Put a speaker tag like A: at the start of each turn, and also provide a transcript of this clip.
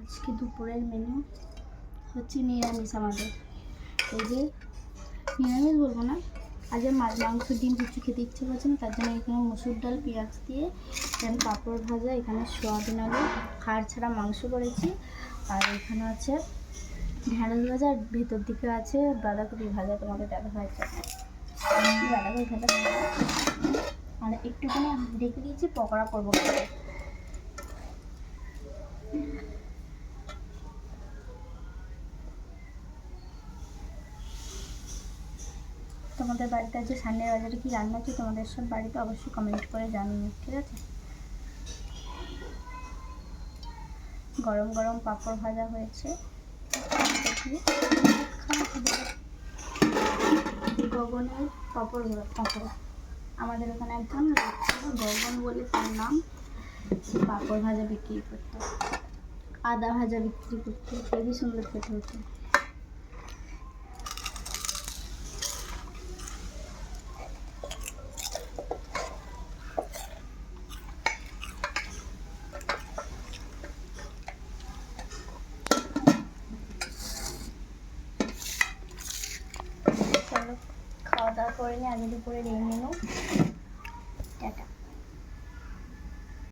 A: আজকে দুপুরের মেনু হচ্ছে নিরামিষ আমাদের। এই যে নিরামিষ বলবো না, আজ মাছ মাংস ডিম কিছু খেতে ইচ্ছে করছে না, তার জন্য এখানে মসুর ডাল পেঁয়াজ দিয়ে, এখানে পাঁপড় ভাজা, এখানে সোয়াবিন আলু হাড় ছাড়া মাংস করেছি, আর এখানে আছে ঢ্যাঁড়স ভাজা, আর ভেতর দিকে আছে বাঁধাকপি ভাজা। তোমাদের দেখা হয়েছে বাঁধাকপি ভাজা, আর একটুখানি রেখে দিয়েছি পকোড়া করবো। তোমাদের বাড়িতে আছে সানডে বাজারে কি রান্না আছে তোমাদের সব বাড়িতে অবশ্যই কমেন্ট করে জানিও, ঠিক আছে। গরম গরম পাঁপড় ভাজা হয়েছে, গগনের পাঁপড় পাঁপড়। আমাদের ওখানে একজন গগন বলে তার নাম, পাঁপড় ভাজা বিক্রি করতো, আদা ভাজা বিক্রি করতো, খুবই সুন্দর খেতে হতো। চলো খাওয়া দাওয়া করে নিয়ে, আগে দুপুরে এই মেনু। টাটা।